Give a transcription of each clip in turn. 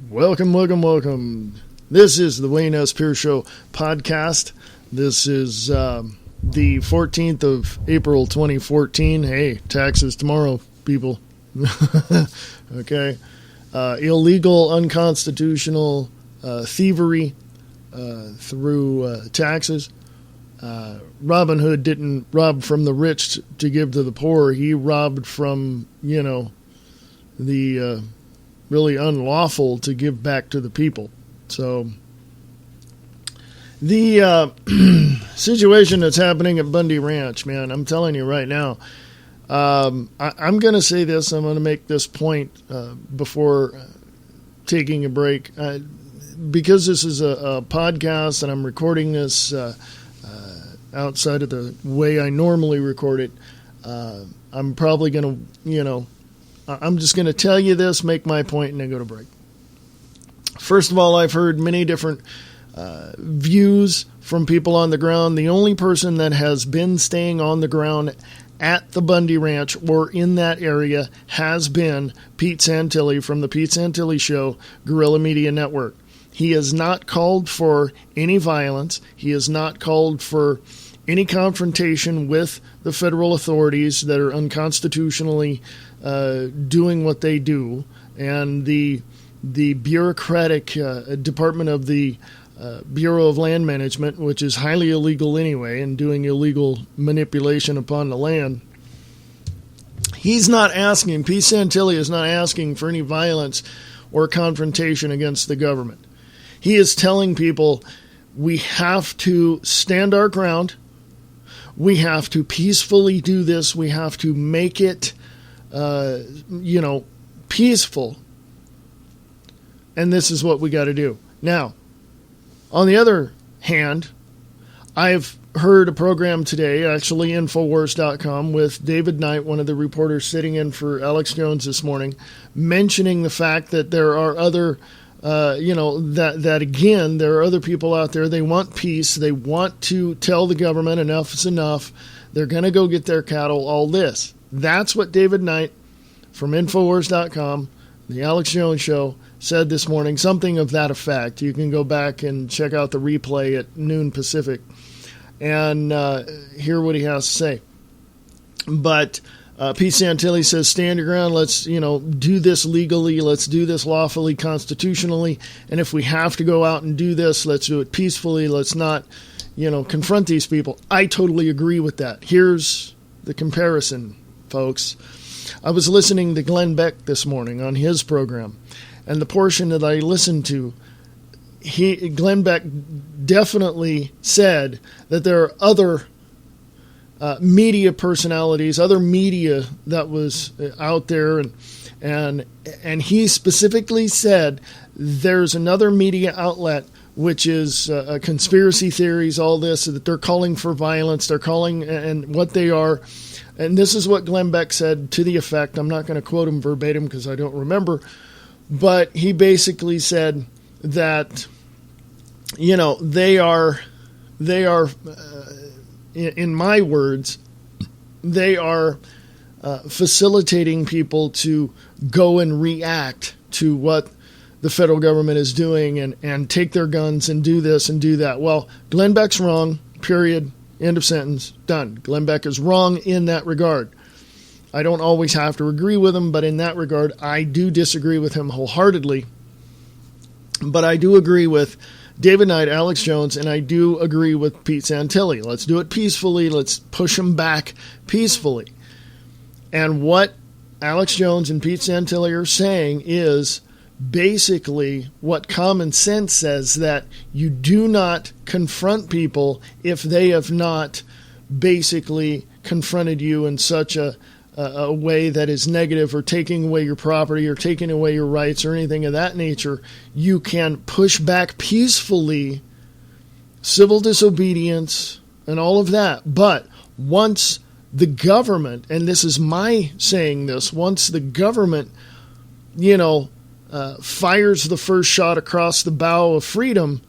Welcome. This is the Wayne S. Pierce Show podcast. This is the 14th of April, 2014. Hey, taxes tomorrow, people. Okay. Illegal, unconstitutional thievery through taxes. Robin Hood didn't rob from the rich to give to the poor. He robbed from, the really unlawful to give back to the people. So the situation that's happening at Bundy Ranch, man, I'm telling you right now, I'm going to say this. I'm going to make this point before taking a break. Because this is a podcast and I'm recording this outside of the way I normally record it, I'm probably going to, I'm just going to tell you this, make my point, and then go to break. First of all, I've heard many different views from people on the ground. The only person that has been staying on the ground at the Bundy Ranch or in that area has been Pete Santilli from the Pete Santilli Show, Guerrilla Media Network. He has not called for any violence. He has not called for any confrontation with the federal authorities that are unconstitutionally doing what they do, and the bureaucratic department of the Bureau of Land Management, which is highly illegal anyway, and doing illegal manipulation upon the land. He's not asking, Pete Santilli is not asking for any violence or confrontation against the government. He is telling people we have to stand our ground. We have to peacefully do this. We have to make it, peaceful. And this is what we got to do. Now, on the other hand, I've heard a program today, actually Infowars.com, with David Knight, one of the reporters sitting in for Alex Jones this morning, mentioning the fact that there are other that again, there are other people out there. They want peace. They want to tell the government enough is enough. They're going to go get their cattle, all this. That's what David Knight from Infowars.com, the Alex Jones Show, said this morning, something of that effect. You can go back and check out the replay at noon Pacific and hear what he has to say. But Pete Santilli says, stand your ground. Let's, do this legally. Let's do this lawfully, constitutionally. And if we have to go out and do this, let's do it peacefully. Let's not, confront these people. I totally agree with that. Here's the comparison, folks. I was listening to Glenn Beck this morning on his program, and the portion that I listened to, Glenn Beck definitely said that there are other media personalities, other media that was out there, and he specifically said there's another media outlet which is conspiracy theories, all this, that they're calling for violence, they're calling, and what they are, and this is what Glenn Beck said to the effect, I'm not going to quote him verbatim because I don't remember, but he basically said that, they are in my words, they are facilitating people to go and react to what the federal government is doing and take their guns and do this and do that. Well, Glenn Beck's wrong, period, end of sentence, done. Glenn Beck is wrong in that regard. I don't always have to agree with him, but in that regard, I do disagree with him wholeheartedly. But I do agree with David Knight, Alex Jones, and I do agree with Pete Santilli. Let's do it peacefully. Let's push them back peacefully. And what Alex Jones and Pete Santilli are saying is basically what common sense says, that you do not confront people if they have not basically confronted you in such a way that is negative, or taking away your property or taking away your rights or anything of that nature. You can push back peacefully, civil disobedience and all of that. But once the government, and this is my saying this, once the government, fires the first shot across the bow of freedom,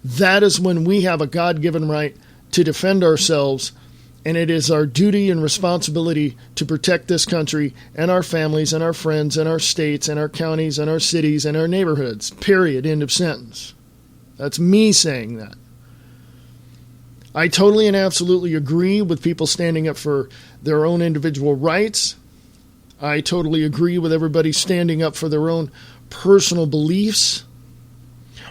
that is when we have a God-given right to defend ourselves And it is our duty and responsibility to protect this country and our families and our friends and our states and our counties and our cities and our neighborhoods. Period. End of sentence. That's me saying that. I totally and absolutely agree with people standing up for their own individual rights. I totally agree with everybody standing up for their own personal beliefs.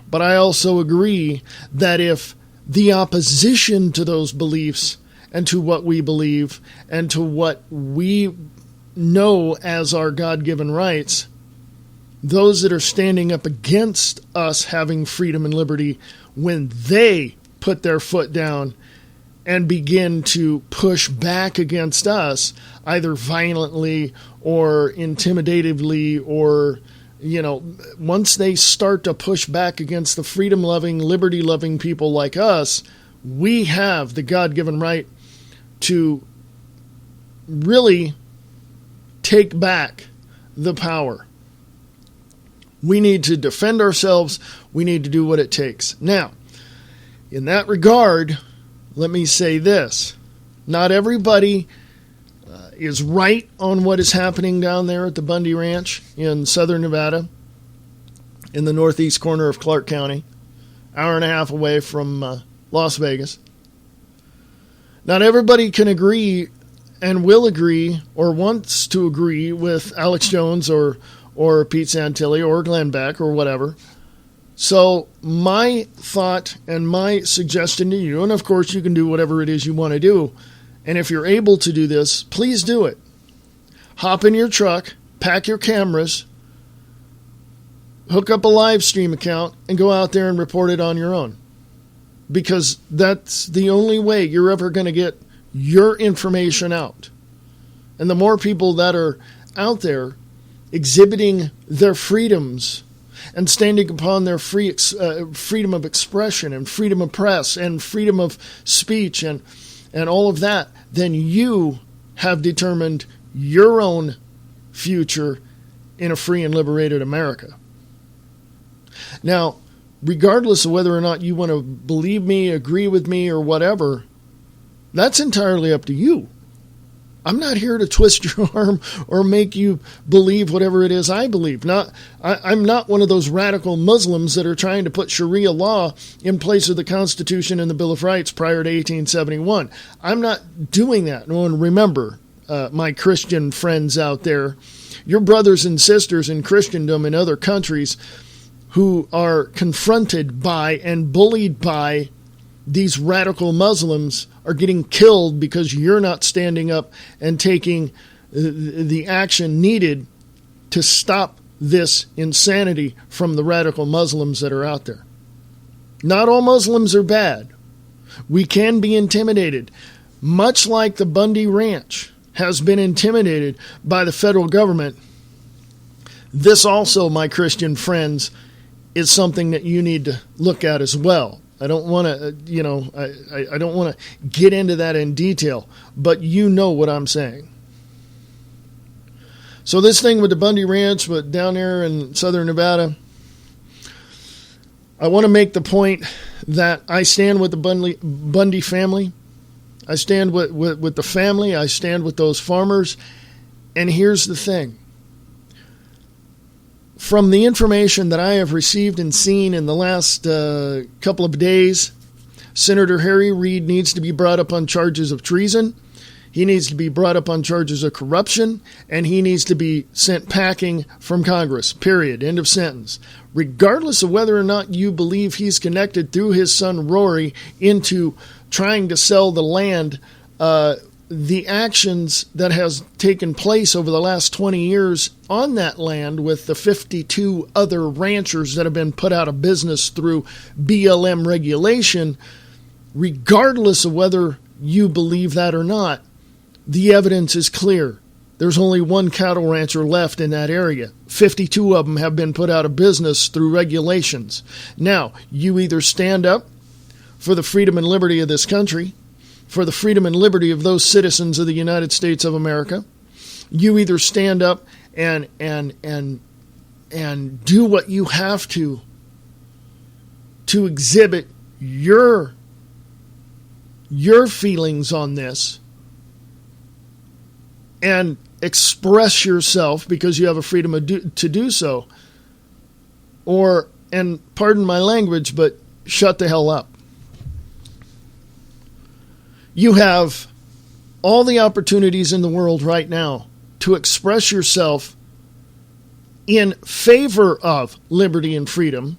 But I also agree that if the opposition to those beliefs and to what we believe and to what we know as our God-given rights, those that are standing up against us having freedom and liberty, when they put their foot down and begin to push back against us, either violently or intimidatively, or, once they start to push back against the freedom-loving, liberty-loving people like us, we have the God-given right to really take back the power. We need to defend ourselves. We need to do what it takes. Now, in that regard, let me say this. Not everybody is right on what is happening down there at the Bundy Ranch in southern Nevada, in the northeast corner of Clark County, hour and a half away from Las Vegas. Not everybody can agree and will agree or wants to agree with Alex Jones or Pete Santilli or Glenn Beck or whatever. So my thought and my suggestion to you, and of course you can do whatever it is you want to do, and if you're able to do this, please do it. Hop in your truck, pack your cameras, hook up a live stream account, and go out there and report it on your own. Because that's the only way you're ever going to get your information out. And the more people that are out there exhibiting their freedoms and standing upon their freedom of expression and freedom of press and freedom of speech and all of that, then you have determined your own future in a free and liberated America. Now, regardless of whether or not you want to believe me, agree with me, or whatever, that's entirely up to you. I'm not here to twist your arm or make you believe whatever it is I believe. I'm not one of those radical Muslims that are trying to put Sharia law in place of the Constitution and the Bill of Rights prior to 1871. I'm not doing that. And remember, my Christian friends out there, your brothers and sisters in Christendom in other countries who are confronted by and bullied by these radical Muslims are getting killed because you're not standing up and taking the action needed to stop this insanity from the radical Muslims that are out there. Not all Muslims are bad. We can be intimidated, much like the Bundy Ranch has been intimidated by the federal government. This also, my Christian friends, is something that you need to look at as well. I don't want to, I don't want to get into that in detail, but you know what I'm saying. So this thing with the Bundy Ranch, but down there in southern Nevada, I want to make the point that I stand with the Bundy family. I stand with the family. I stand with those farmers. And here's the thing. From the information that I have received and seen in the last couple of days, Senator Harry Reid needs to be brought up on charges of treason. He needs to be brought up on charges of corruption, and he needs to be sent packing from Congress, period, end of sentence. Regardless of whether or not you believe he's connected through his son Rory into trying to sell the land, the actions that has taken place over the last 20 years on that land with the 52 other ranchers that have been put out of business through BLM regulation, regardless of whether you believe that or not, the evidence is clear. There's only one cattle rancher left in that area. 52 of them have been put out of business through regulations. Now, you either stand up for the freedom and liberty of this country, for the freedom and liberty of those citizens of the United States of America. You either stand up and do what you have to exhibit your feelings on this and express yourself because you have a freedom to do so. Or, and pardon my language, but shut the hell up. You have all the opportunities in the world right now to express yourself in favor of liberty and freedom.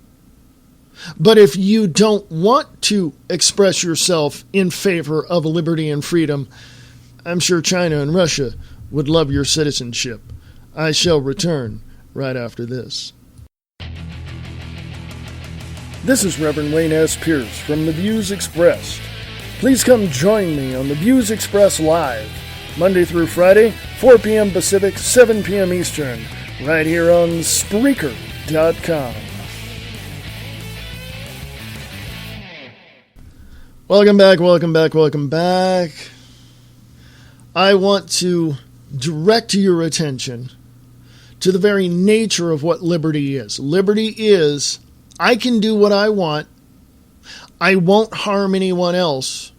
But if you don't want to express yourself in favor of liberty and freedom, I'm sure China and Russia would love your citizenship. I shall return right after this. This is Reverend Wayne S. Pierce from The Views Expressed. Please come join me on The Views Express Live, Monday through Friday, 4 p.m. Pacific, 7 p.m. Eastern, right here on Spreaker.com. Welcome back. I want to direct your attention to the very nature of what liberty is. Liberty is, I can do what I want. I won't harm anyone else.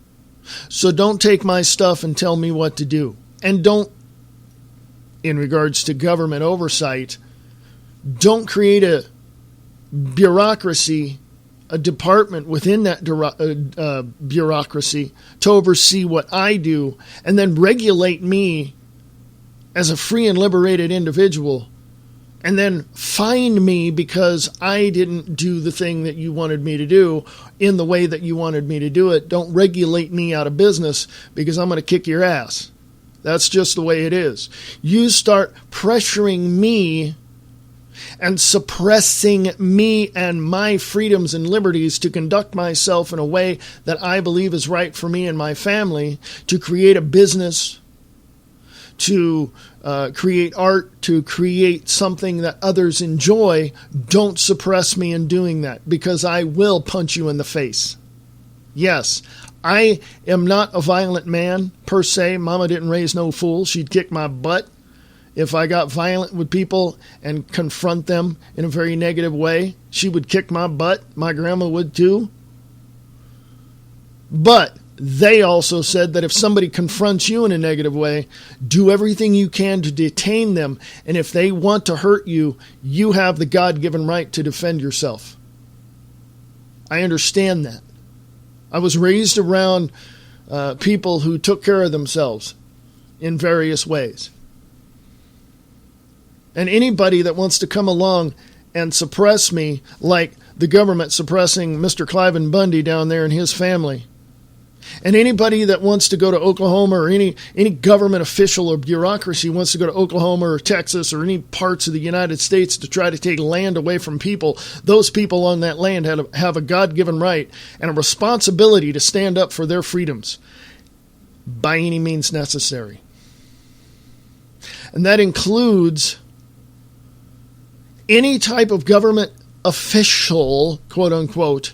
So don't take my stuff and tell me what to do. And don't, in regards to government oversight, don't create a bureaucracy, a department within that bureaucracy to oversee what I do and then regulate me as a free and liberated individual and then fine me because I didn't do the thing that you wanted me to do in the way that you wanted me to do it. Don't regulate me out of business because I'm going to kick your ass. That's just the way it is. You start pressuring me and suppressing me and my freedoms and liberties to conduct myself in a way that I believe is right for me and my family, to create a business, to create art, to create something that others enjoy. Don't suppress me in doing that because I will punch you in the face. Yes, I am not a violent man per se. Mama didn't raise no fool. She'd kick my butt if I got violent with people and confront them in a very negative way. She would kick my butt. My grandma would too. But they also said that if somebody confronts you in a negative way, do everything you can to detain them. And if they want to hurt you, you have the God-given right to defend yourself. I understand that. I was raised around people who took care of themselves in various ways. And anybody that wants to come along and suppress me, like the government suppressing Mr. Cliven Bundy down there and his family, and anybody that wants to go to Oklahoma, or any government official or bureaucracy wants to go to Oklahoma or Texas or any parts of the United States to try to take land away from people, those people on that land have a God-given right and a responsibility to stand up for their freedoms by any means necessary. And that includes any type of government official, quote unquote,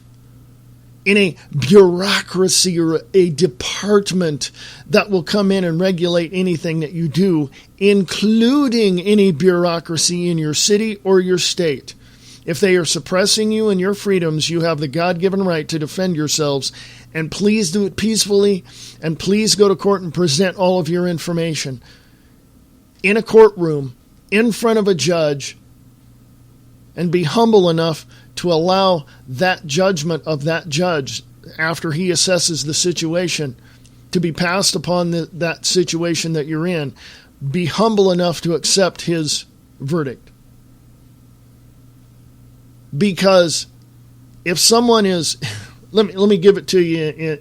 in a bureaucracy or a department that will come in and regulate anything that you do, including any bureaucracy in your city or your state. If they are suppressing you and your freedoms, you have the God-given right to defend yourselves, and please do it peacefully, and please go to court and present all of your information in a courtroom, in front of a judge, and be humble enough to allow that judgment of that judge, after he assesses the situation, to be passed upon that situation that you're in. Be humble enough to accept his verdict. Because if someone is, let me give it to you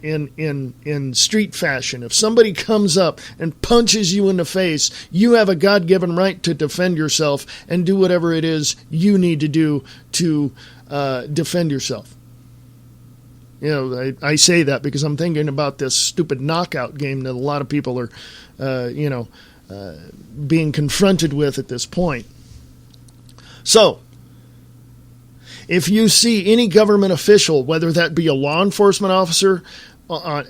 in street fashion. If somebody comes up and punches you in the face, you have a God-given right to defend yourself and do whatever it is you need to do to defend yourself. You know, I say that because I'm thinking about this stupid knockout game that a lot of people are, being confronted with at this point. So, if you see any government official, whether that be a law enforcement officer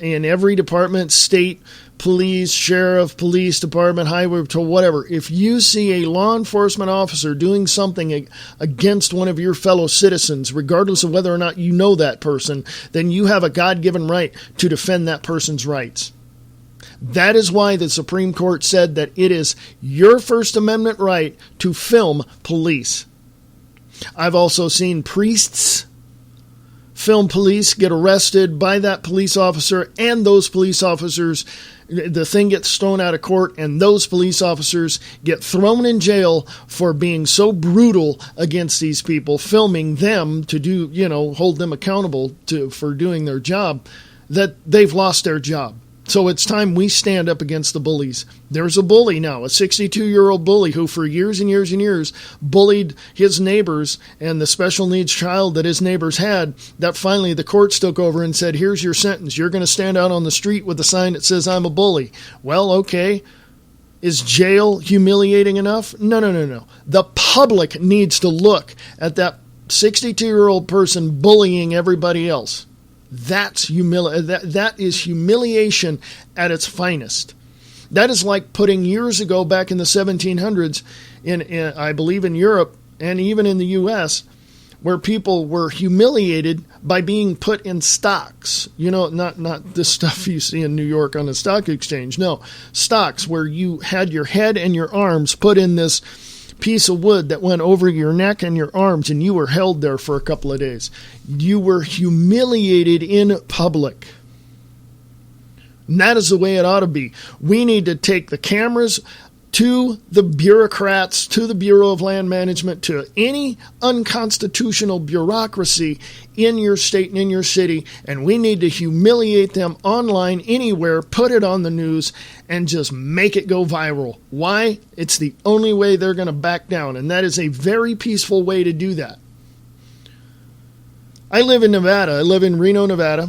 in every department, state, police, sheriff, police department, highway patrol, whatever, if you see a law enforcement officer doing something against one of your fellow citizens, regardless of whether or not you know that person, then you have a God-given right to defend that person's rights. That is why the Supreme Court said that it is your First Amendment right to film police. I've also seen priests film police, get arrested by that police officer, and those police officers, the thing gets thrown out of court, and those police officers get thrown in jail for being so brutal against these people, filming them to do, hold them accountable for doing their job, that they've lost their job. So it's time we stand up against the bullies. There's a bully now, a 62-year-old bully who for years and years and years bullied his neighbors and the special needs child that his neighbors had, that finally the courts took over and said, here's your sentence. You're going to stand out on the street with a sign that says, I'm a bully. Well, okay. Is jail humiliating enough? No. The public needs to look at that 62-year-old person bullying everybody else. That is humiliation at its finest. That is like putting years ago, back in the 1700s, in I believe in Europe and even in the U.S., where people were humiliated by being put in stocks. Not the stuff you see in New York on the stock exchange. No, stocks where you had your head and your arms put in this piece of wood that went over your neck and your arms, and you were held there for a couple of days. You were humiliated in public. And that is the way it ought to be. We need to take the cameras to the bureaucrats, to the Bureau of Land Management, to any unconstitutional bureaucracy in your state and in your city, and we need to humiliate them online, anywhere, put it on the news, and just make it go viral. Why? It's the only way they're going to back down, and that is a very peaceful way to do that. I live in Nevada. I live in Reno, Nevada.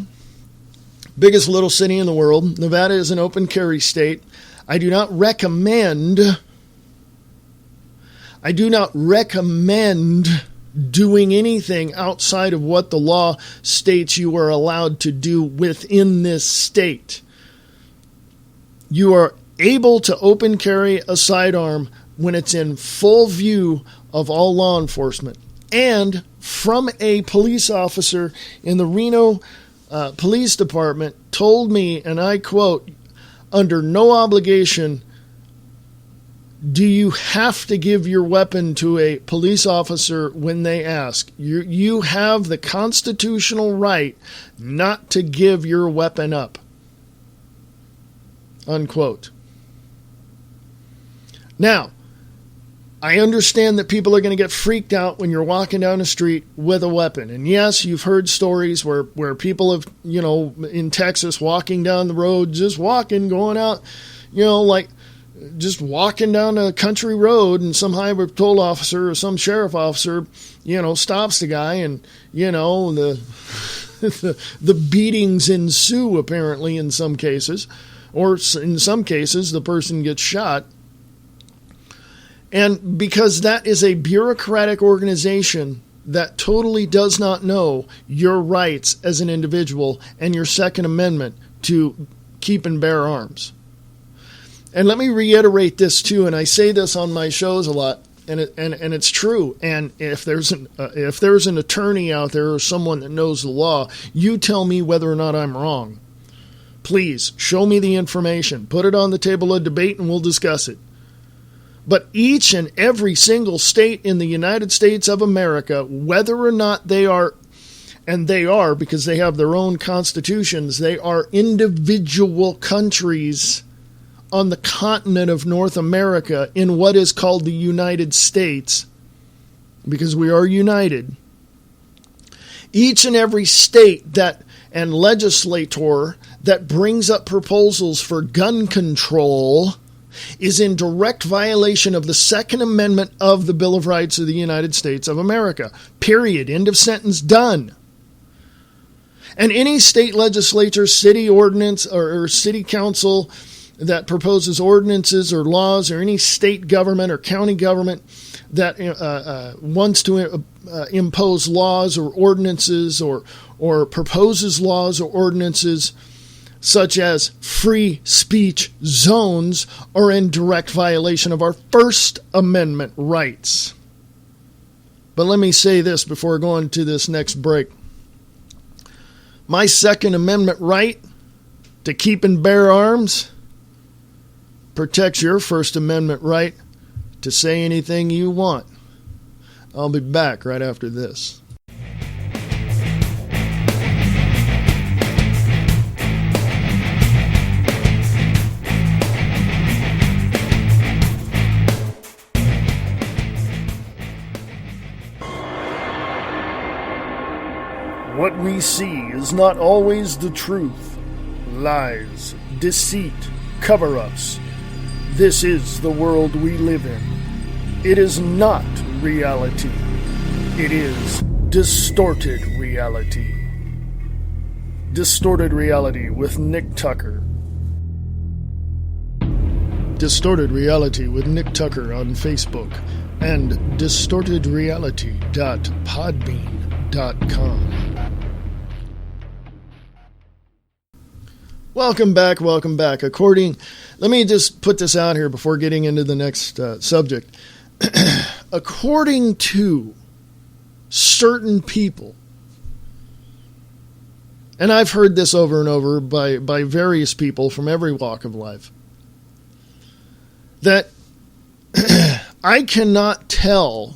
Biggest little city in the world. Nevada is an open carry state. I do not recommend doing anything outside of what the law states you are allowed to do within this state. You are able to open carry a sidearm when it's in full view of all law enforcement. And from a police officer in the Reno Police Department told me, and I quote, under no obligation do you have to give your weapon to a police officer when they ask. You have the constitutional right not to give your weapon up. Unquote. Now, I understand that people are going to get freaked out when you're walking down the street with a weapon. And yes, you've heard stories where people have, in Texas, walking down the road, just walking, going out, like just walking down a country road, and some highway patrol officer or some sheriff officer, stops the guy, and, the beatings ensue, apparently, in some cases. Or in some cases, the person gets shot. And because that is a bureaucratic organization that totally does not know your rights as an individual and your Second Amendment to keep and bear arms. And let me reiterate this too, and I say this on my shows a lot, and it's true. And if there's an attorney out there or someone that knows the law, you tell me whether or not I'm wrong. Please show me the information. Put it on the table of debate, and we'll discuss it. But each and every single state in the United States of America, whether or not they are, and they are because they have their own constitutions, they are individual countries on the continent of North America in what is called the United States, because we are united. Each and every state and legislator that brings up proposals for gun control is in direct violation of the Second Amendment of the Bill of Rights of the United States of America. Period. End of sentence. Done. And any state legislature, city ordinance, or city council that proposes ordinances or laws, or any state government or county government that wants to impose laws or ordinances or proposes laws or ordinances such as free speech zones, are in direct violation of our First Amendment rights. But let me say this before going to this next break. My Second Amendment right to keep and bear arms protects your First Amendment right to say anything you want. I'll be back right after this. What we see is not always the truth. Lies, deceit, cover-ups. This is the world we live in. It is not reality. It is distorted reality. Distorted Reality with Nick Tucker. Distorted Reality with Nick Tucker on Facebook and distortedreality.podbean.com. Welcome back. Let me just put this out here before getting into the next subject. According to certain people, and I've heard this over and over by various people from every walk of life, that I cannot tell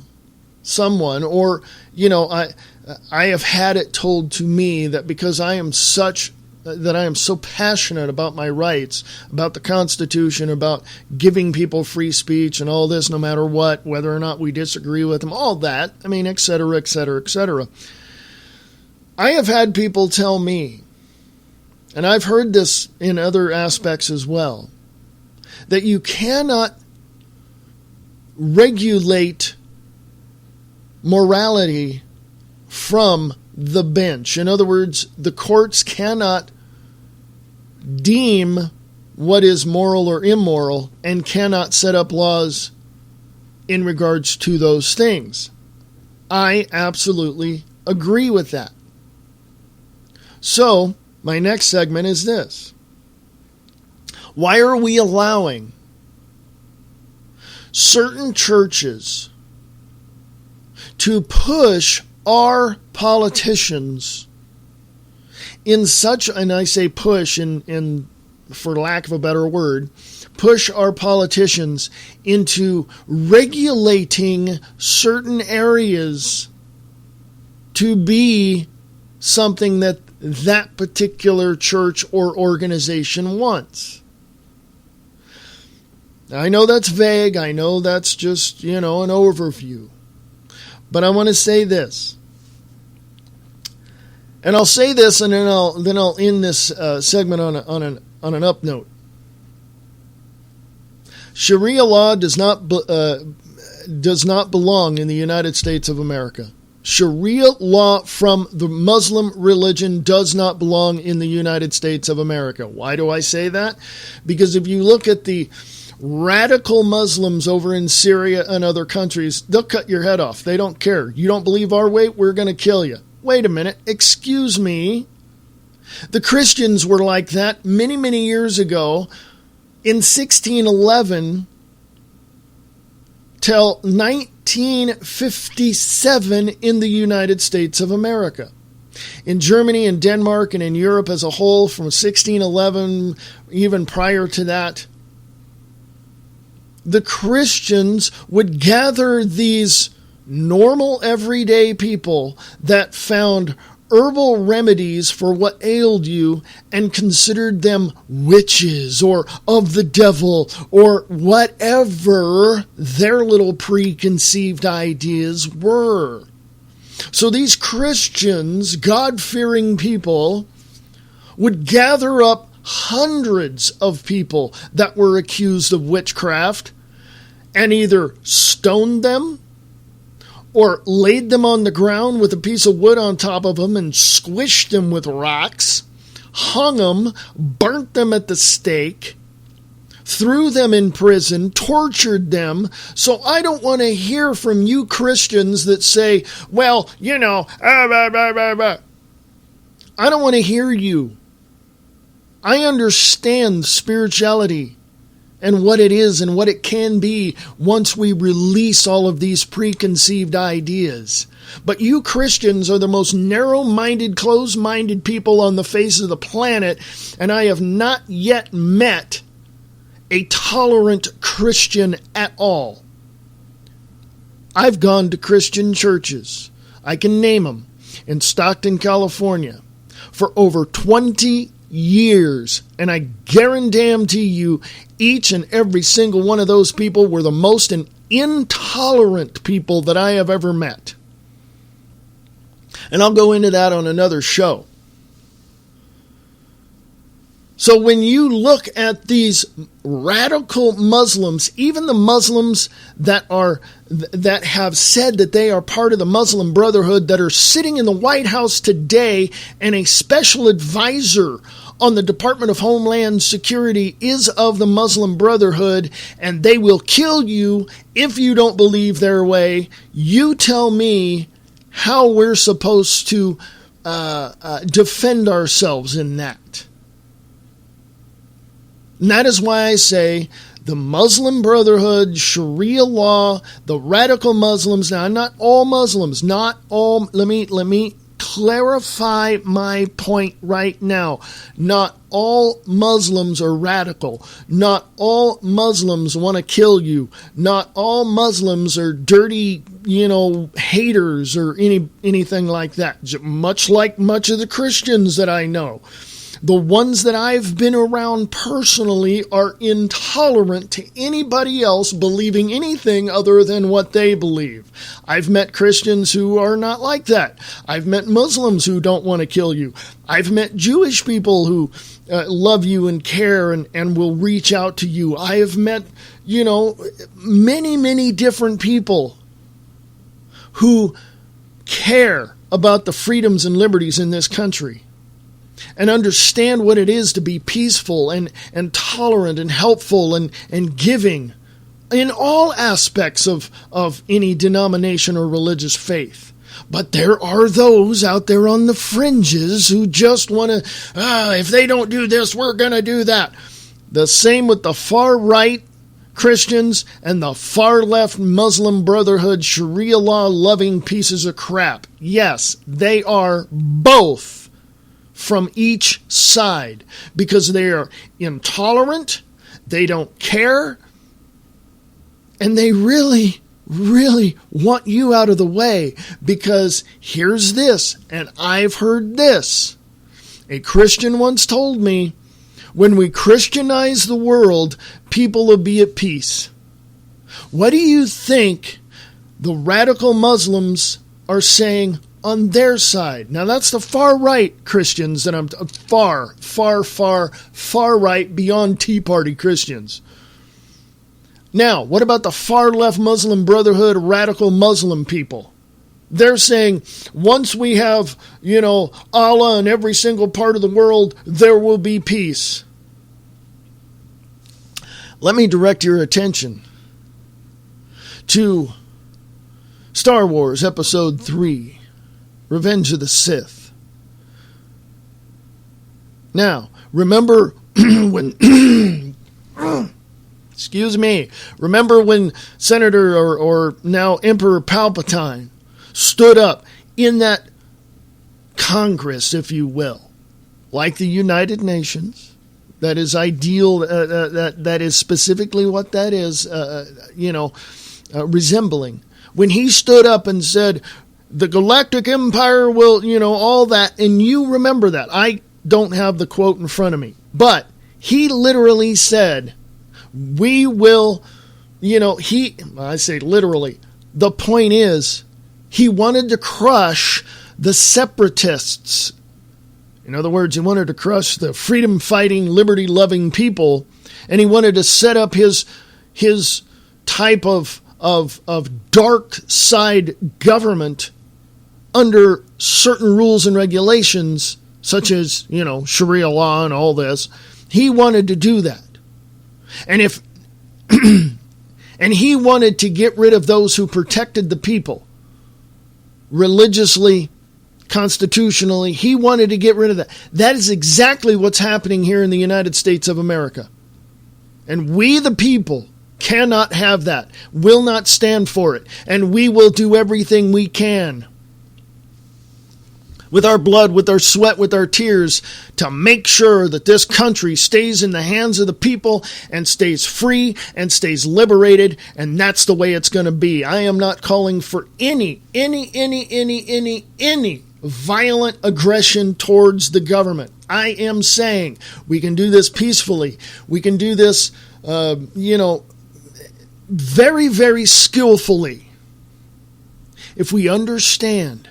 someone, or, I have had it told to me that because I am so passionate about my rights, about the Constitution, about giving people free speech and all this, no matter what, whether or not we disagree with them, all that, et cetera, et cetera, et cetera. I have had people tell me, and I've heard this in other aspects as well, that you cannot regulate morality from the bench. In other words, the courts cannot deem what is moral or immoral and cannot set up laws in regards to those things. I absolutely agree with that. So, my next segment is this. Why are we allowing certain churches to push our politicians in such, and I say push in for lack of a better word, push our politicians into regulating certain areas to be something that particular church or organization wants? I know that's vague. I know that's just, an overview. But I want to say this. And I'll say this, and then I'll end this segment on an up note. Sharia law does not belong in the United States of America. Sharia law from the Muslim religion does not belong in the United States of America. Why do I say that? Because if you look at the radical Muslims over in Syria and other countries, they'll cut your head off. They don't care. You don't believe our way? We're going to kill you. Wait a minute. Excuse me. The Christians were like that many, many years ago in 1611 till 1957 in the United States of America. In Germany and Denmark and in Europe as a whole from 1611, even prior to that, the Christians would gather these normal, everyday people that found herbal remedies for what ailed you and considered them witches or of the devil or whatever their little preconceived ideas were. So these Christians, God-fearing people, would gather up hundreds of people that were accused of witchcraft and either stoned them or laid them on the ground with a piece of wood on top of them and squished them with rocks, hung them, burnt them at the stake, threw them in prison, tortured them. So I don't want to hear from you Christians that say, well, I don't want to hear you. I understand spirituality and what it is and what it can be once we release all of these preconceived ideas. But you Christians are the most narrow-minded, closed-minded people on the face of the planet, and I have not yet met a tolerant Christian at all. I've gone to Christian churches, I can name them, in Stockton, California, for over 20 years. And I guarantee you, each and every single one of those people were the most intolerant people that I have ever met. And I'll go into that on another show. So when you look at these radical Muslims, even the Muslims that have said that they are part of the Muslim Brotherhood, that are sitting in the White House today, and a special advisor on the Department of Homeland Security is of the Muslim Brotherhood, and they will kill you if you don't believe their way. You tell me how we're supposed to defend ourselves in that. And that is why I say the Muslim Brotherhood, Sharia law, the radical Muslims. Now, not all Muslims, not all. Let me clarify my point right now. Not all Muslims are radical. Not all Muslims want to kill you. Not all Muslims are dirty, haters or anything like that. Much like much of the Christians that I know. The ones that I've been around personally are intolerant to anybody else believing anything other than what they believe. I've met Christians who are not like that. I've met Muslims who don't want to kill you. I've met Jewish people who love you and care and will reach out to you. I have met, many, many different people who care about the freedoms and liberties in this country, and understand what it is to be peaceful and tolerant and helpful and giving in all aspects of any denomination or religious faith. But there are those out there on the fringes who just want to, if they don't do this, we're going to do that. The same with the far right Christians and the far left Muslim Brotherhood, Sharia law loving pieces of crap. Yes, they are both from each side, because they are intolerant, they don't care, and they really, really want you out of the way. Because here's this, and I've heard this. A Christian once told me, when we Christianize the world, people will be at peace. What do you think the radical Muslims are saying on their side? Now, that's the far right Christians, and I'm far right beyond Tea Party Christians. Now, what about the far left Muslim Brotherhood, radical Muslim people? They're saying once we have, Allah in every single part of the world, there will be peace. Let me direct your attention to Star Wars Episode 3. Revenge of the Sith. Now, remember when remember when Senator or now Emperor Palpatine stood up in that Congress, if you will, like the United Nations. That is ideal. That is specifically what that is. Resembling when he stood up and said, the Galactic Empire will, all that. And you remember that. I don't have the quote in front of me. But he literally said, we will, I say literally. The point is, he wanted to crush the separatists. In other words, he wanted to crush the freedom-fighting, liberty-loving people. And he wanted to set up his type of dark side government under certain rules and regulations, such as, Sharia law and all this. He wanted to do that. And and he wanted to get rid of those who protected the people religiously, constitutionally. He wanted to get rid of that. That is exactly what's happening here in the United States of America. And we, the people, cannot have that, will not stand for it, and we will do everything we can. with our blood, with our sweat, with our tears, to make sure that this country stays in the hands of the people and stays free and stays liberated, and that's the way it's going to be. I am not calling for any violent aggression towards the government. I am saying we can do this peacefully. We can do this, very, very skillfully. If we understand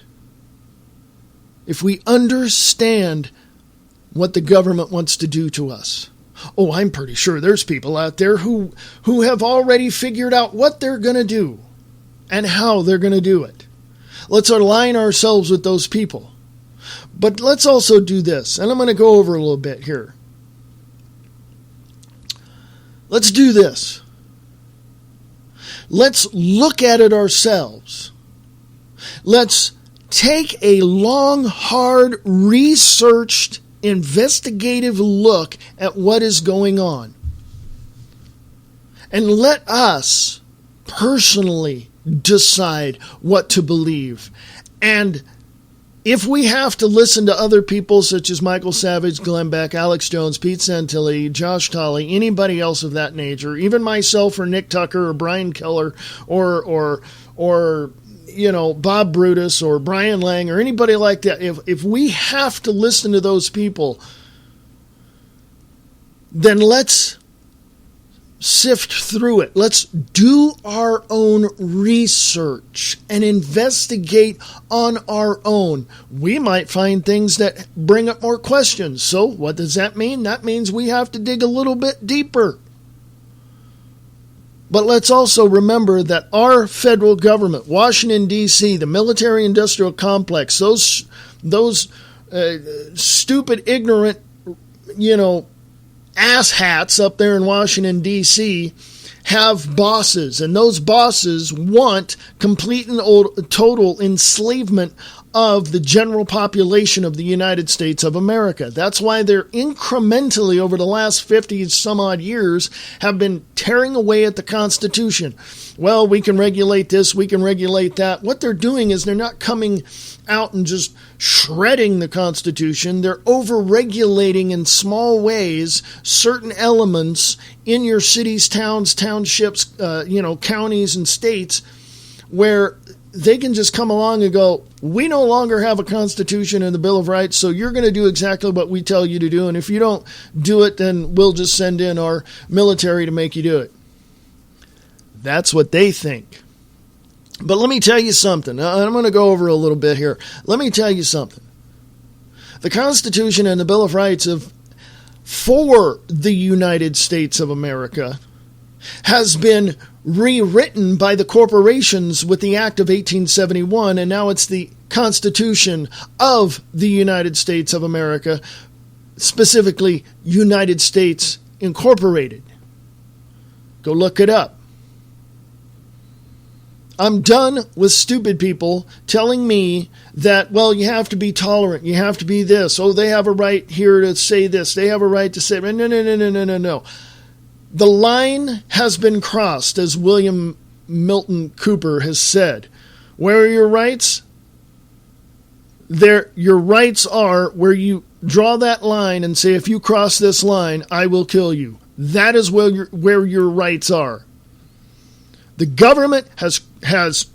what the government wants to do to us. Oh, I'm pretty sure there's people out there who have already figured out what they're going to do and how they're going to do it. Let's align ourselves with those people. But let's also do this, and I'm going to go over a little bit here. Let's do this. Let's look at it ourselves. Let's take a long, hard, researched, investigative look at what is going on. And let us personally decide what to believe. And if we have to listen to other people such as Michael Savage, Glenn Beck, Alex Jones, Pete Santilli, Josh Tolley, anybody else of that nature, even myself or Nick Tucker or Brian Keller or Bob Brutus or Brian Lang or anybody like that, if we have to listen to those people, then let's sift through it. Let's do our own research and investigate on our own. We might find things that bring up more questions. So what does that mean? That means we have to dig a little bit deeper. But let's also remember that our federal government, Washington, D.C., the military-industrial complex, those stupid, ignorant, asshats up there in Washington, D.C., have bosses. And those bosses want complete and total enslavement of the general population of the United States of America. That's why they're incrementally, over the last 50 some odd years, have been tearing away at the Constitution. Well, we can regulate this, we can regulate that. What they're doing is they're not coming out and just shredding the Constitution. They're over-regulating in small ways certain elements in your cities, towns, townships, counties and states, where they can just come along and go, we no longer have a Constitution and the Bill of Rights, so you're going to do exactly what we tell you to do, and if you don't do it, then we'll just send in our military to make you do it. That's what they think. But let me tell you something. I'm going to go over a little bit here. Let me tell you something. The Constitution and the Bill of Rights for the United States of America has been rewritten by the corporations with the Act of 1871, and now it's the Constitution of the United States of America, specifically United States Incorporated. Go look it up. I'm done with stupid people telling me that, well, you have to be tolerant, you have to be this, oh, they have a right here to say this, they have a right to say, no. The line has been crossed, as William Milton Cooper has said. Where are your rights? Your rights are where you draw that line and say, if you cross this line, I will kill you. That is where your rights are. The government has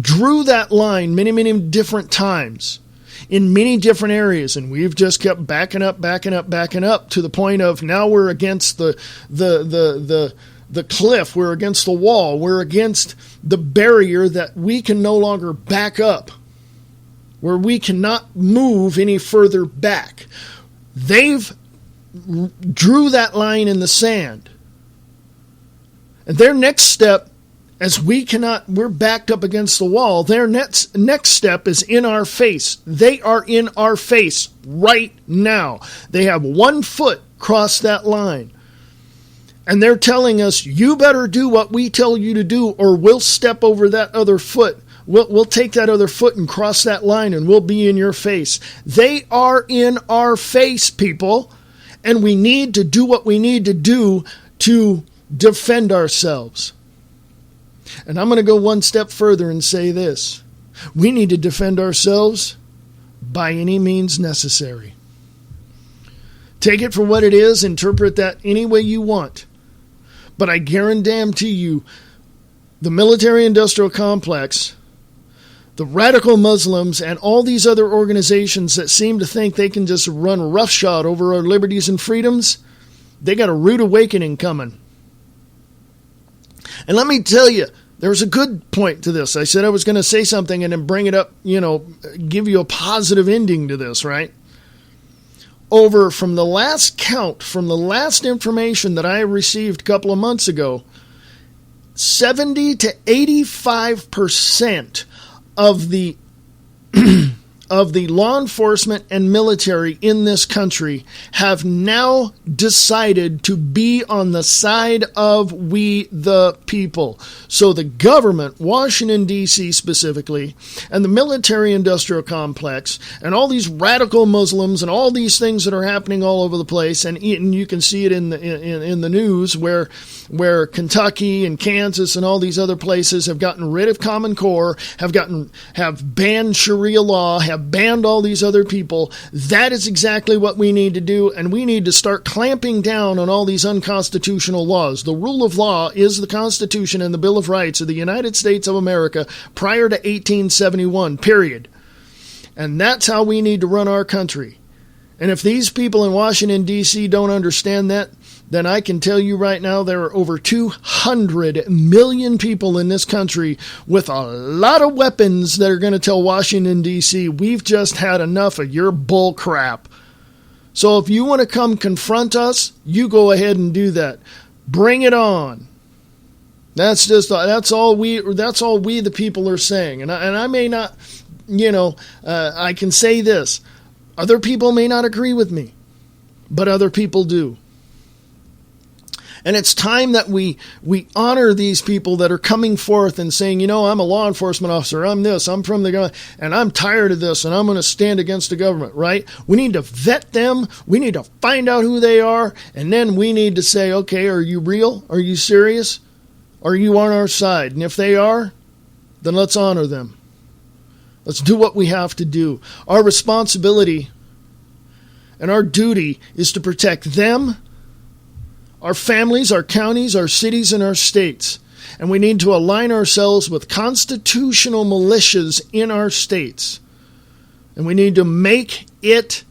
drew that line many, many different times in many different areas, and we've just kept backing up to the point of now we're against the cliff, we're against the wall, we're against the barrier that we can no longer back up, where we cannot move any further back. They've drew that line in the sand. And their next step, as we're backed up against the wall, their next step is in our face. They are in our face right now. They have 1 foot crossed that line. And they're telling us, you better do what we tell you to do, or we'll step over that other foot. We'll take that other foot and cross that line, and we'll be in your face. They are in our face, people. And we need to do what we need to do to defend ourselves. And I'm going to go one step further and say this. We need to defend ourselves by any means necessary. Take it for what it is, interpret that any way you want. But I guarantee you, the military-industrial complex, the radical Muslims, and all these other organizations that seem to think they can just run roughshod over our liberties and freedoms, they got a rude awakening coming. And let me tell you, there's a good point to this. I said I was going to say something and then bring it up, give you a positive ending to this, right? From the last count, from the last information that I received a couple of months ago, 70 to 85% of the of the law enforcement and military in this country have now decided to be on the side of we the people. So the government, Washington, D.C. specifically, and the military-industrial complex, and all these radical Muslims, and all these things that are happening all over the place, and you can see it in the news where Kentucky and Kansas and all these other places have gotten rid of Common Core, have banned Sharia law, have banned all these other people. That is exactly what we need to do, and we need to start clamping down on all these unconstitutional laws. The rule of law is the Constitution and the Bill of Rights of the United States of America prior to 1871, period. And that's how we need to run our country. And if these people in Washington, D.C. don't understand that, then I can tell you right now there are over 200 million people in this country with a lot of weapons that are going to tell Washington, D.C., we've just had enough of your bull crap. So if you want to come confront us, you go ahead and do that. Bring it on. That's all we the people are saying. And I may not, I can say this. Other people may not agree with me, but other people do. And it's time that we honor these people that are coming forth and saying, I'm a law enforcement officer, I'm this, I'm from the government, and I'm tired of this, and I'm going to stand against the government, right? We need to vet them, we need to find out who they are, and then we need to say, okay, are you real? Are you serious? Are you on our side? And if they are, then let's honor them. Let's do what we have to do. Our responsibility and our duty is to protect them, our families, our counties, our cities, and our states. And we need to align ourselves with constitutional militias in our states. And we need to make it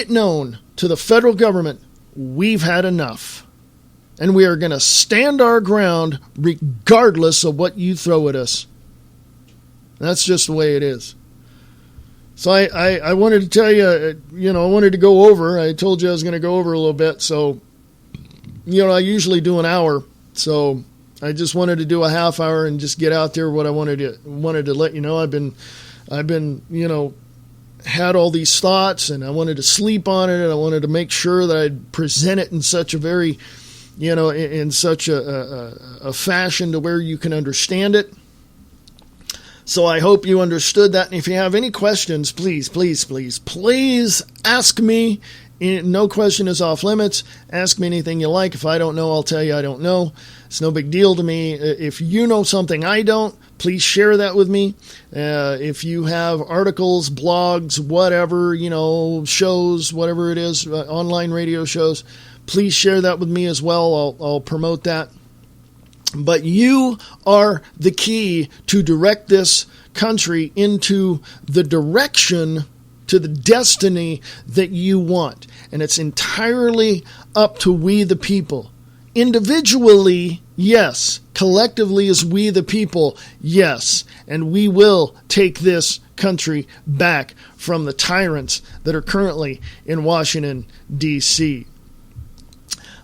known to the federal government, we've had enough. And we are going to stand our ground regardless of what you throw at us. That's just the way it is. So I wanted to tell you, I wanted to go over. I told you I was going to go over a little bit. So, I usually do an hour. So I just wanted to do a half hour and just get out there what I wanted to let you know. I've been, had all these thoughts, and I wanted to sleep on it, and I wanted to make sure that I'd present it in such a very, in such a fashion to where you can understand it. So I hope you understood that. And if you have any questions, please ask me. No question is off limits. Ask me anything you like. If I don't know, I'll tell you I don't know. It's no big deal to me. If you know something I don't, please share that with me. If you have articles, blogs, whatever, shows, whatever it is, online radio shows, please share that with me as well. I'll promote that. But you are the key to direct this country into the direction, to the destiny that you want. And it's entirely up to we the people. Individually, yes. Collectively as we the people, yes. And we will take this country back from the tyrants that are currently in Washington, D.C.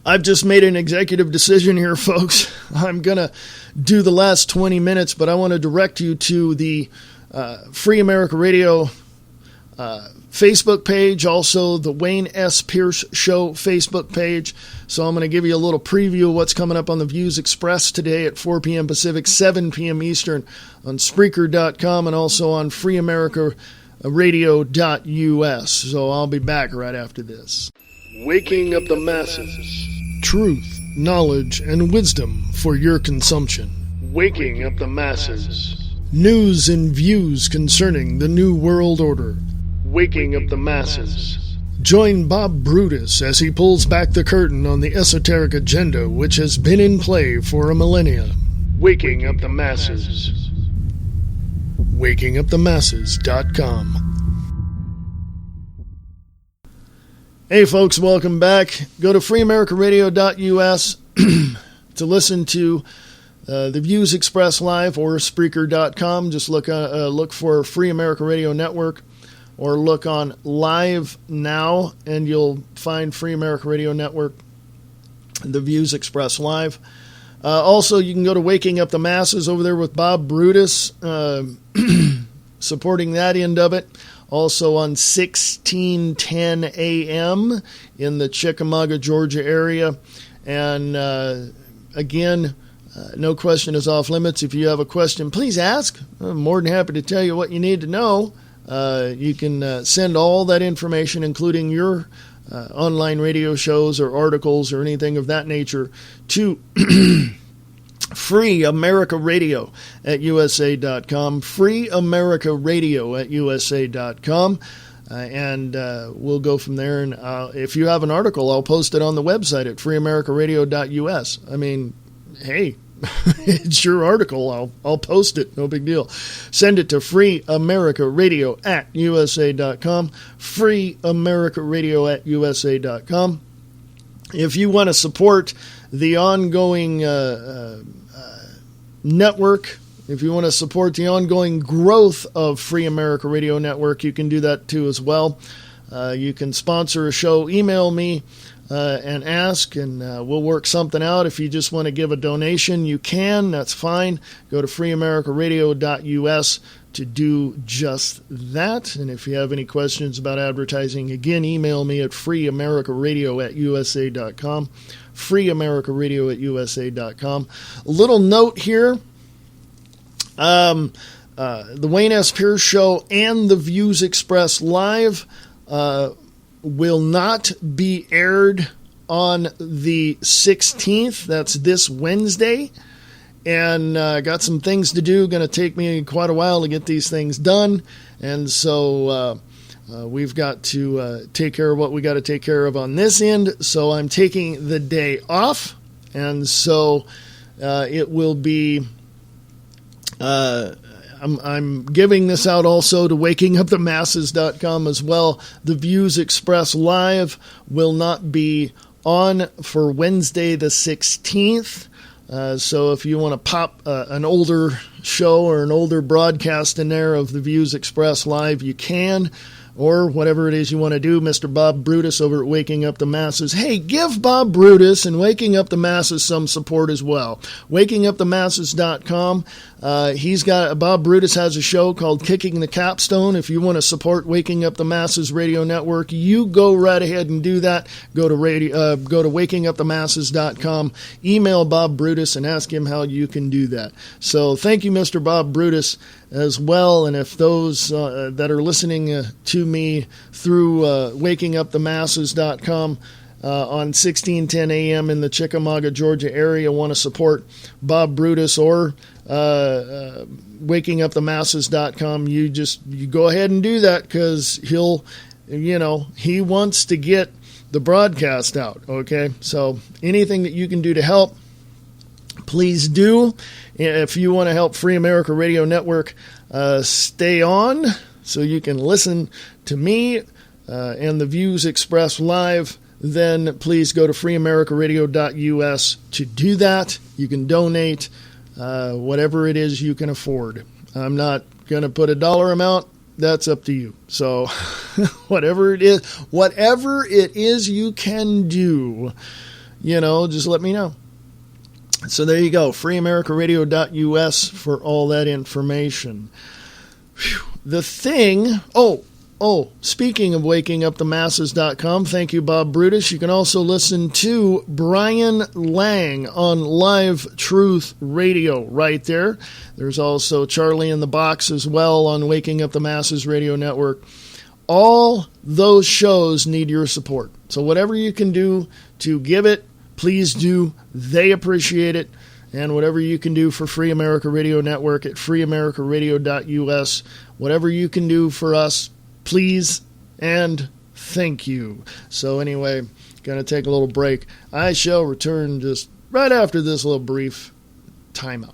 I've just made an executive decision here, folks. I'm going to do the last 20 minutes, but I want to direct you to the Free America Radio Facebook page, also the Wayne S. Pierce Show Facebook page. So I'm going to give you a little preview of what's coming up on the Views Express today at 4 p.m. Pacific, 7 p.m. Eastern on Spreaker.com and also on freeamericaradio.us. So I'll be back right after this. Waking up the masses. Truth, knowledge, and wisdom for your consumption. Waking up the masses. News and views concerning the New World Order. Waking up the masses. Join Bob Brutus as he pulls back the curtain on the esoteric agenda which has been in play for a millennia. Waking up the masses. WakingUpTheMasses.com. Hey folks, welcome back. Go to freeamericaradio.us to listen to the views expressed live, or Spreaker.com. Just look for Free America Radio Network, or look on Live Now, and you'll find Free America Radio Network, the views expressed live. Also, you can go to Waking Up the Masses over there with Bob Brutus, supporting that end of it. Also on 1610 AM in the Chickamauga, Georgia area. And again, no question is off limits. If you have a question, please ask. I'm more than happy to tell you what you need to know. You can send all that information, including your online radio shows or articles or anything of that nature, to Free America Radio at USA.com. Free America Radio at USA.com. And we'll go from there. And if you have an article, I'll post it on the website at freeamericaradio.us. I mean, hey, it's your article. I'll post it. No big deal. Send it to Free America Radio at USA.com. Free America Radio at USA.com. If you want to support the ongoing network, if you want to support the ongoing growth of Free America Radio Network, you can do that too as well. You can sponsor a show, email me and ask, and we'll work something out. If you just want to give a donation, you can. That's fine. Go to freeamericaradio.us to do just that. And if you have any questions about advertising, again, email me at freeamericaradio@usa.com. freeamericaradio@usa.com. A little note here. The Wayne S. Pierce Show and the Views Expressed Live will not be aired on the 16th. That's this Wednesday. And got some things to do. Going to take me quite a while to get these things done. And so we've got to take care of what we got to take care of on this end. So I'm taking the day off. And so it will be... I'm giving this out also to WakingUpTheMasses.com as well. The Views Express Live will not be on for Wednesday the 16th. So if you want to pop an older show or an older broadcast in there of the Views Express Live, you can. Or whatever it is you want to do, Mr. Bob Brutus over at Waking Up the Masses. Hey, give Bob Brutus and Waking Up the Masses some support as well. WakingUpTheMasses.com. Bob Brutus has a show called Kicking the Capstone. If you want to support Waking Up the Masses Radio Network, you go right ahead and do that. Go to WakingUpTheMasses.com. Email Bob Brutus and ask him how you can do that. So thank you, Mr. Bob Brutus, as well. And if those that are listening to me through WakingUpTheMasses.com on 1610 AM in the Chickamauga, Georgia area want to support Bob Brutus or WakingUpTheMasses.com, you go ahead and do that, because he wants to get the broadcast out. Okay, so anything that you can do to help, please do. If you want to help Free America Radio Network stay on so you can listen to me and the Views Expressed Live, then please go to freeamericaradio.us to do that. You can donate whatever it is you can afford. I'm not going to put a dollar amount. That's up to you. So whatever it is you can do, just let me know. So there you go, freeamericaradio.us for all that information. Whew. The thing, speaking of WakingUpTheMasses.com, thank you, Bob Brutus. You can also listen to Brian Lang on Live Truth Radio right there. There's also Charlie in the Box as well on Waking Up the Masses Radio Network. All those shows need your support. So whatever you can do to give it, please do. They appreciate it. and whatever you can do for Free America Radio Network at freeamericaradio.us. Whatever you can do for us, please and thank you. So anyway, going to take a little break. I shall return just right after this little brief timeout.